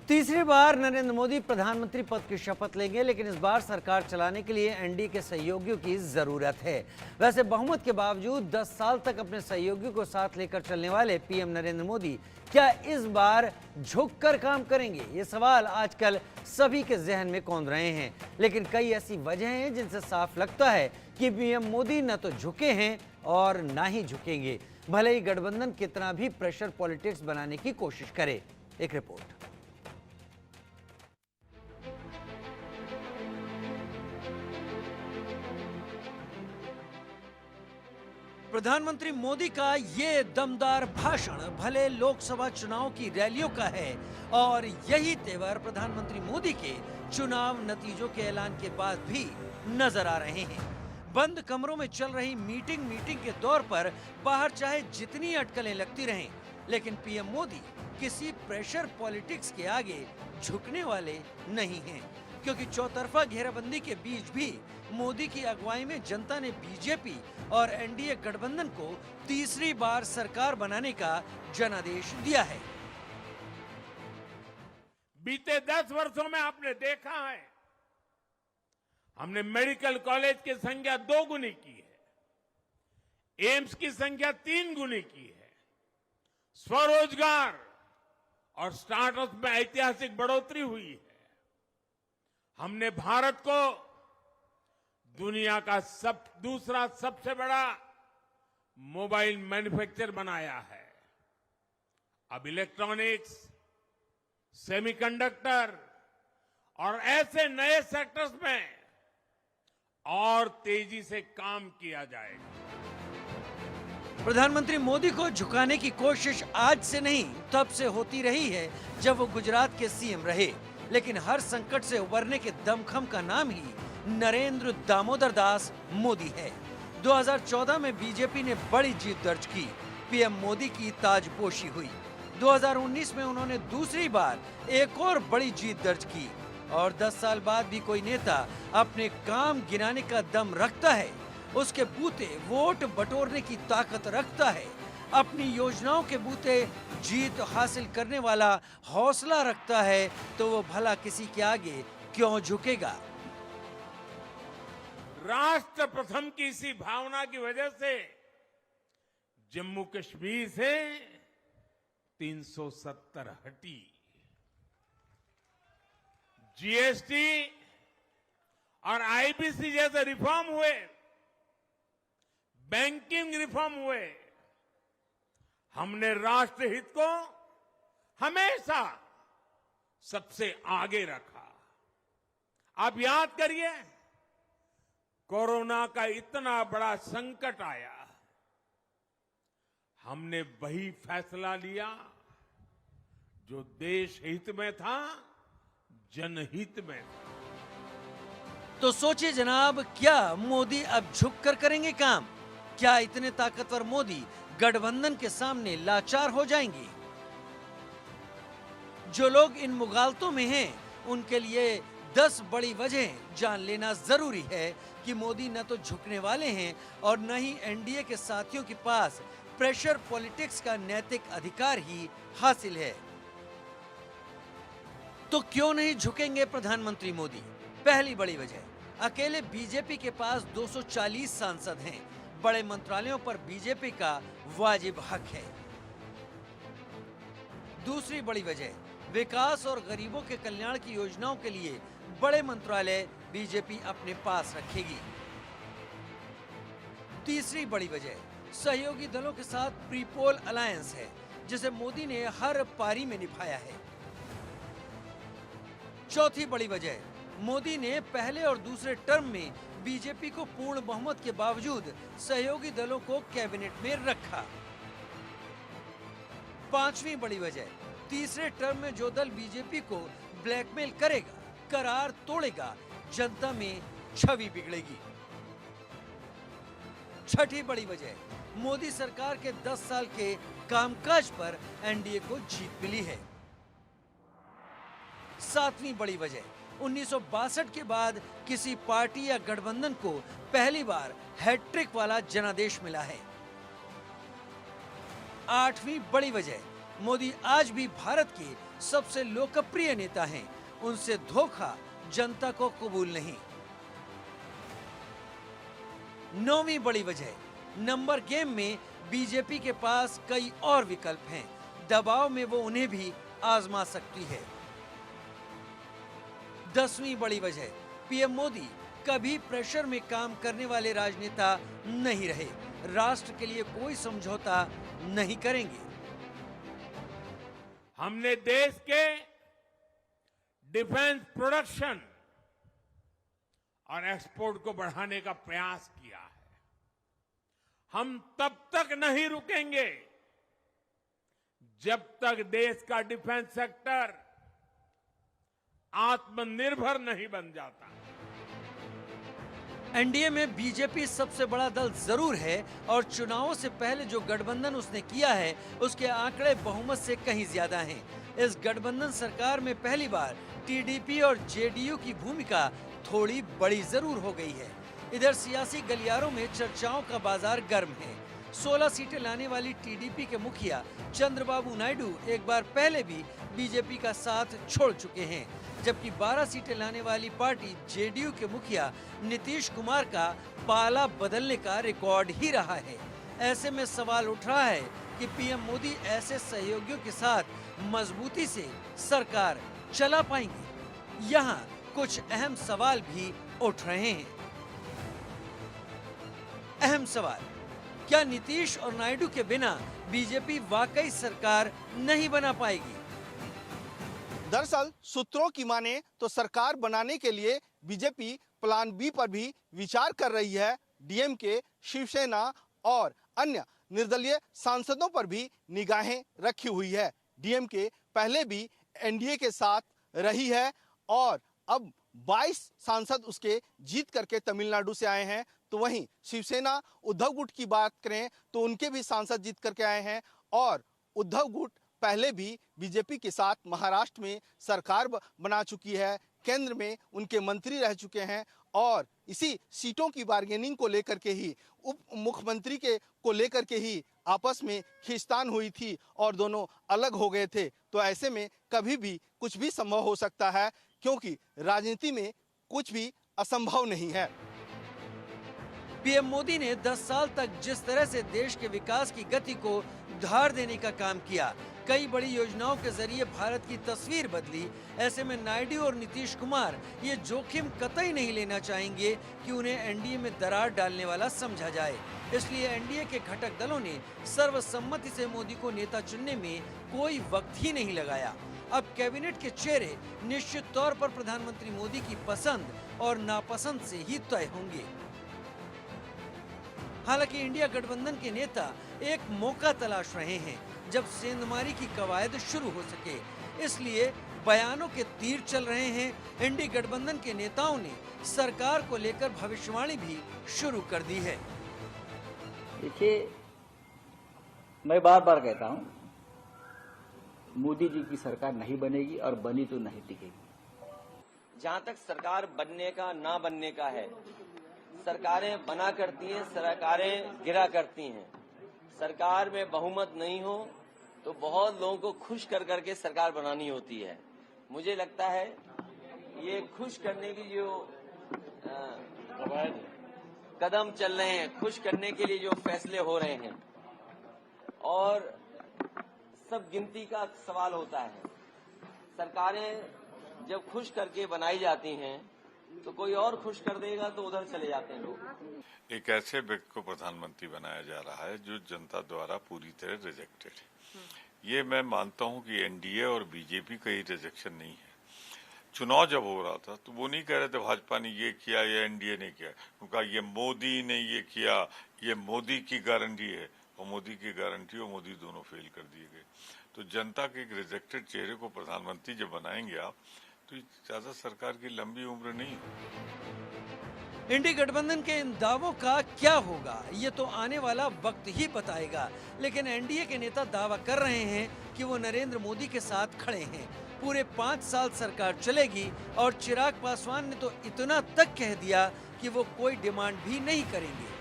तीसरी बार नरेंद्र मोदी प्रधानमंत्री पद की शपथ लेंगे, लेकिन इस बार सरकार चलाने के लिए एनडीए के सहयोगियों की जरूरत है। वैसे बहुमत के बावजूद 10 साल तक अपने सहयोगियों को साथ लेकर चलने वाले पीएम नरेंद्र मोदी क्या इस बार झुककर काम करेंगे? ये सवाल आजकल सभी के जहन में कौंध रहे हैं, लेकिन कई ऐसी वजह हैं जिनसे साफ लगता है कि पीएम मोदी न तो झुके हैं और ना ही झुकेंगे, भले ही गठबंधन कितना भी प्रेशर पॉलिटिक्स बनाने की कोशिश करे। एक रिपोर्ट। प्रधानमंत्री मोदी का ये दमदार भाषण भले लोकसभा चुनाव की रैलियों का है और यही तेवर प्रधानमंत्री मोदी के चुनाव नतीजों के ऐलान के बाद भी नजर आ रहे हैं। बंद कमरों में चल रही मीटिंग के दौर पर बाहर चाहे जितनी अटकलें लगती रहें, लेकिन पीएम मोदी किसी प्रेशर पॉलिटिक्स के आगे झुकने वाले नहीं हैं, क्योंकि चौतरफा घेराबंदी के बीच भी मोदी की अगुवाई में जनता ने बीजेपी और एनडीए गठबंधन को तीसरी बार सरकार बनाने का जनादेश दिया है। बीते 10 वर्षों में आपने देखा है, हमने मेडिकल कॉलेज की संख्या 2 गुनी की है, एम्स की संख्या 3 गुनी की है, स्वरोजगार और स्टार्टअप में ऐतिहासिक बढ़ोतरी हुई है। हमने भारत को दुनिया का दूसरा सबसे बड़ा मोबाइल मैन्युफैक्चर बनाया है। अब इलेक्ट्रॉनिक्स, सेमीकंडक्टर और ऐसे नए सेक्टर्स में और तेजी से काम किया जाएगा। प्रधानमंत्री मोदी को झुकाने की कोशिश आज से नहीं, तब से होती रही है जब वो गुजरात के सीएम रहे, लेकिन हर संकट से उबरने के दमखम का नाम ही नरेंद्र दामोदर दास मोदी है। 2014 में बीजेपी ने बड़ी जीत दर्ज की, पीएम मोदी की ताजपोशी हुई। 2019 में उन्होंने दूसरी बार एक और बड़ी जीत दर्ज की, और 10 साल बाद भी कोई नेता अपने काम गिनाने का दम रखता है, उसके बूते वोट बटोरने की ताकत रखता है, अपनी योजनाओं के बूते जीत हासिल करने वाला हौसला रखता है, तो वो भला किसी के आगे क्यों झुकेगा? राष्ट्र प्रथम की इसी भावना की वजह से जम्मू कश्मीर से 370 हटी, जीएसटी और आईबीसी जैसे रिफॉर्म हुए, बैंकिंग रिफॉर्म हुए। हमने राष्ट्रहित को हमेशा सबसे आगे रखा। आप याद करिए, कोरोना का इतना बड़ा संकट आया, हमने वही फैसला लिया जो देश हित में था, जनहित में था। तो सोचिए जनाब, क्या मोदी अब झुककर करेंगे काम? क्या इतने ताकतवर मोदी गठबंधन के सामने लाचार हो जाएंगे? जो लोग इन मुगालतों में हैं, उनके लिए 10 बड़ी वजह जान लेना जरूरी है कि मोदी न तो झुकने वाले हैं और न ही एनडीए के साथियों के पास प्रेशर पॉलिटिक्स का नैतिक अधिकार ही हासिल है। तो क्यों नहीं झुकेंगे प्रधानमंत्री मोदी? पहली बड़ी वजह, अकेले बीजेपी के पास 240 सांसद हैं, बड़े मंत्रालयों पर बीजेपी का वाजिब हक है। दूसरी बड़ी वजह, विकास और गरीबों के कल्याण की योजनाओं के लिए बड़े मंत्रालय बीजेपी अपने पास रखेगी। तीसरी बड़ी वजह, सहयोगी दलों के साथ प्रीपोल अलायंस है, जिसे मोदी ने हर पारी में निभाया है। चौथी बड़ी वजह, मोदी ने पहले और दूसरे टर्म में बीजेपी को पूर्ण बहुमत के बावजूद सहयोगी दलों को कैबिनेट में रखा। पांचवी बड़ी वजह, तीसरे टर्म में जो दल बीजेपी को ब्लैकमेल करेगा, करार तोड़ेगा, जनता में छवि बिगड़ेगी। छठी बड़ी वजह, मोदी सरकार के 10 साल के कामकाज पर एनडीए को जीत मिली है। सातवीं बड़ी वजह, 1962 के बाद किसी पार्टी या गठबंधन को पहली बार हैट्रिक वाला जनादेश मिला है। आठवीं बड़ी वजह, मोदी आज भी भारत के सबसे लोकप्रिय नेता हैं, उनसे धोखा जनता को कबूल नहीं। 9वीं बड़ी वजह, नंबर गेम में बीजेपी के पास कई और विकल्प हैं, दबाव में वो उन्हें भी आजमा सकती है। 10वीं बड़ी वजह, पीएम मोदी कभी प्रेशर में काम करने वाले राजनेता नहीं रहे, राष्ट्र के लिए कोई समझौता नहीं करेंगे। हमने देश के डिफेंस प्रोडक्शन और एक्सपोर्ट को बढ़ाने का प्रयास किया है। हम तब तक नहीं रुकेंगे जब तक देश का डिफेंस सेक्टर आत्मनिर्भर नहीं बन जाता। एनडीए में बीजेपी सबसे बड़ा दल जरूर है और चुनावों से पहले जो गठबंधन उसने किया है उसके आंकड़े बहुमत से कहीं ज्यादा हैं। इस गठबंधन सरकार में पहली बार टीडीपी और जेडीयू की भूमिका थोड़ी बड़ी जरूर हो गई है। इधर सियासी गलियारों में चर्चाओं का बाजार गर्म है। 16 सीटें लाने वाली टीडीपी के मुखिया चंद्रबाबू नायडू एक बार पहले भी बीजेपी का साथ छोड़ चुके हैं, जबकि 12 सीटें लाने वाली पार्टी जेडीयू के मुखिया नीतीश कुमार का पाला बदलने का रिकॉर्ड ही रहा है। ऐसे में सवाल उठ रहा है कि पीएम मोदी ऐसे सहयोगियों के साथ मजबूती से सरकार चला पाएंगे। यहाँ कुछ अहम सवाल भी उठ रहे हैं। अहम सवाल, क्या नीतीश और नायडू के बिना बीजेपी वाकई सरकार नहीं बना पाएगी? दरअसल सूत्रों की माने तो सरकार बनाने के लिए बीजेपी प्लान बी पर भी विचार कर रही है। डीएमके, शिवसेना और अन्य निर्दलीय सांसदों पर भी निगाहें रखी हुई है। डीएमके पहले भी एनडीए के साथ रही है और अब 22 सांसद उसके जीत करके तमिलनाडु से आए हैं। तो वहीं शिवसेना, उद्धव गुट की बात करें तो उनके भी सांसद जीत करके आए हैं और उद्धव गुट पहले भी बीजेपी के साथ महाराष्ट्र में सरकार बना चुकी है, केंद्र में उनके मंत्री रह चुके हैं और इसी सीटों की बार्गेनिंग को लेकर के ही, उप मुख्यमंत्री के को लेकर के ही आपस में खींचतान हुई थी और दोनों अलग हो गए थे। तो ऐसे में कभी भी कुछ भी संभव हो सकता है, क्योंकि राजनीति में कुछ भी असंभव नहीं है। पीएम मोदी ने 10 साल तक जिस तरह से देश के विकास की गति को धार देने का काम किया, कई बड़ी योजनाओं के जरिए भारत की तस्वीर बदली। ऐसे में नायडू और नीतीश कुमार ये जोखिम कतई नहीं लेना चाहेंगे कि उन्हें एनडीए में दरार डालने वाला समझा जाए। इसलिए एनडीए के घटक दलों ने सर्वसम्मति से मोदी को नेता चुनने में कोई वक्त ही नहीं लगाया। अब कैबिनेट के चेहरे निश्चित तौर पर प्रधानमंत्री मोदी की पसंद और नापसंद से ही तय होंगे। हालांकि इंडिया गठबंधन के नेता एक मौका तलाश रहे हैं जब सेंधमारी की कवायद शुरू हो सके, इसलिए बयानों के तीर चल रहे हैं। इंडी गठबंधन के नेताओं ने सरकार को लेकर भविष्यवाणी भी शुरू कर दी है। देखिए, मैं बार बार कहता हूं, मोदी जी की सरकार नहीं बनेगी और बनी तो नहीं टिकेगी। जहां तक सरकार बनने का ना बनने का है, सरकारें बना करती हैं, सरकारें गिरा करती हैं। सरकार में बहुमत नहीं हो तो बहुत लोगों को खुश कर करके सरकार बनानी होती है। मुझे लगता है ये खुश करने की जो कदम चल रहे हैं, खुश करने के लिए जो फैसले हो रहे हैं, और सब गिनती का सवाल होता है। सरकारें जब खुश करके बनाई जाती हैं तो कोई और खुश कर देगा तो उधर चले जाते हैं लोग। एक ऐसे व्यक्ति को प्रधानमंत्री बनाया जा रहा है जो जनता द्वारा पूरी तरह रिजेक्टेड है। ये मैं मानता हूं कि एनडीए और बीजेपी का ही रिजेक्शन नहीं है। चुनाव जब हो रहा था तो वो नहीं कह रहे थे भाजपा ने ये किया या एनडीए ने किया, उनका ये मोदी ने ये किया, ये मोदी की गारंटी है, और मोदी की गारंटी और मोदी दोनों फेल कर दिए गए। तो जनता के एक रिजेक्टेड चेहरे को प्रधानमंत्री जब बनाएंगे आप, तो ज्यादा सरकार की लंबी उम्र नहीं। इंडी गठबंधन के इन दावों का क्या होगा ये तो आने वाला वक्त ही बताएगा, लेकिन एनडीए के नेता दावा कर रहे हैं कि वो नरेंद्र मोदी के साथ खड़े हैं। पूरे 5 साल सरकार चलेगी और चिराग पासवान ने तो इतना तक कह दिया कि वो कोई डिमांड भी नहीं करेंगे।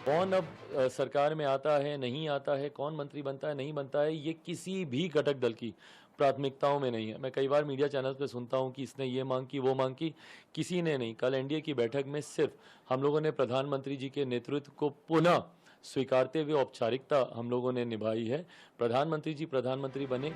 कौन अब सरकार में आता है, नहीं आता है, कौन मंत्री बनता है, नहीं बनता है, ये किसी भी घटक दल की प्राथमिकताओं में नहीं है। मैं कई बार मीडिया चैनल पे सुनता हूं कि इसने ये मांग की, वो मांग की, किसी ने नहीं। कल एनडीए की बैठक में सिर्फ हम लोगों ने प्रधानमंत्री जी के नेतृत्व को पुनः स्वीकारते हुए औपचारिकता हम लोगों ने निभाई है। प्रधानमंत्री जी प्रधानमंत्री बने।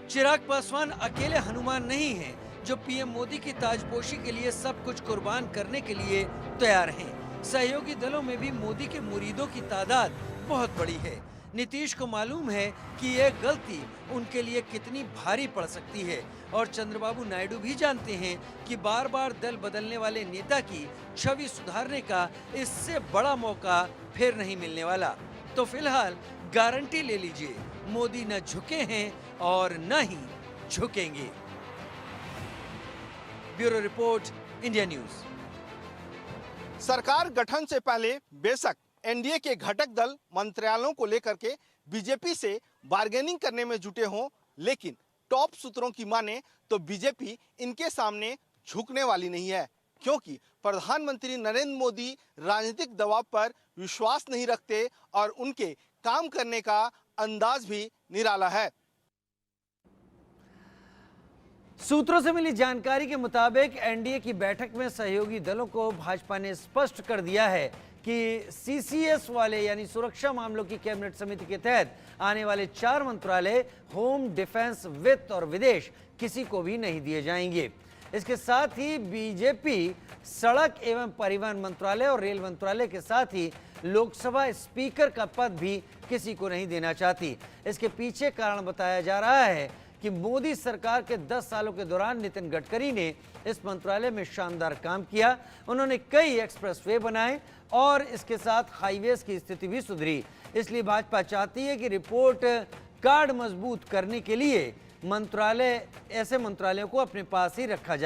चिराग पासवान अकेले हनुमान नहीं हैं जो पीएम मोदी की ताजपोशी के लिए सब कुछ कुर्बान करने के लिए तैयार हैं। सहयोगी दलों में भी मोदी के मुरीदों की तादाद बहुत बड़ी है। नीतीश को मालूम है कि यह गलती उनके लिए कितनी भारी पड़ सकती है और चंद्रबाबू नायडू भी जानते हैं कि बार बार दल बदलने वाले नेता की छवि सुधारने का इससे बड़ा मौका फिर नहीं मिलने वाला। तो फिलहाल गारंटी ले लीजिए, मोदी न झुके हैं और न ही झुकेंगे। Bureau report, India news. सरकार गठन से पहले बेशक एनडीए के घटक दल मंत्रालयों को लेकर के बीजेपी से बार्गेनिंग करने में जुटे हों, लेकिन टॉप सूत्रों की माने तो बीजेपी इनके सामने झुकने वाली नहीं है, क्योंकि प्रधानमंत्री नरेंद्र मोदी राजनीतिक दबाव पर विश्वास नहीं रखते और उनके काम करने का अंदाज भी निराला है। सूत्रों से मिली जानकारी के मुताबिक एनडीए की बैठक में सहयोगी दलों को भाजपा ने स्पष्ट कर दिया है कि सीसीएस वाले यानी सुरक्षा मामलों की कैबिनेट समिति के तहत आने वाले 4 मंत्रालय होम, डिफेंस, वित्त और विदेश किसी को भी नहीं दिए जाएंगे। इसके साथ ही बीजेपी सड़क एवं परिवहन मंत्रालय और रेल मंत्रालय के साथ ही लोकसभा स्पीकर का पद भी किसी को नहीं देना चाहती। इसके पीछे कारण बताया जा रहा है कि मोदी सरकार के 10 सालों के दौरान नितिन गडकरी ने इस मंत्रालय में शानदार काम किया। उन्होंने कई एक्सप्रेसवे बनाए और इसके साथ हाईवेज की स्थिति भी सुधरी। इसलिए भाजपा चाहती है कि रिपोर्ट कार्ड मजबूत करने के लिए ऐसे मंत्रालयों को अपने पास ही रखा जाए।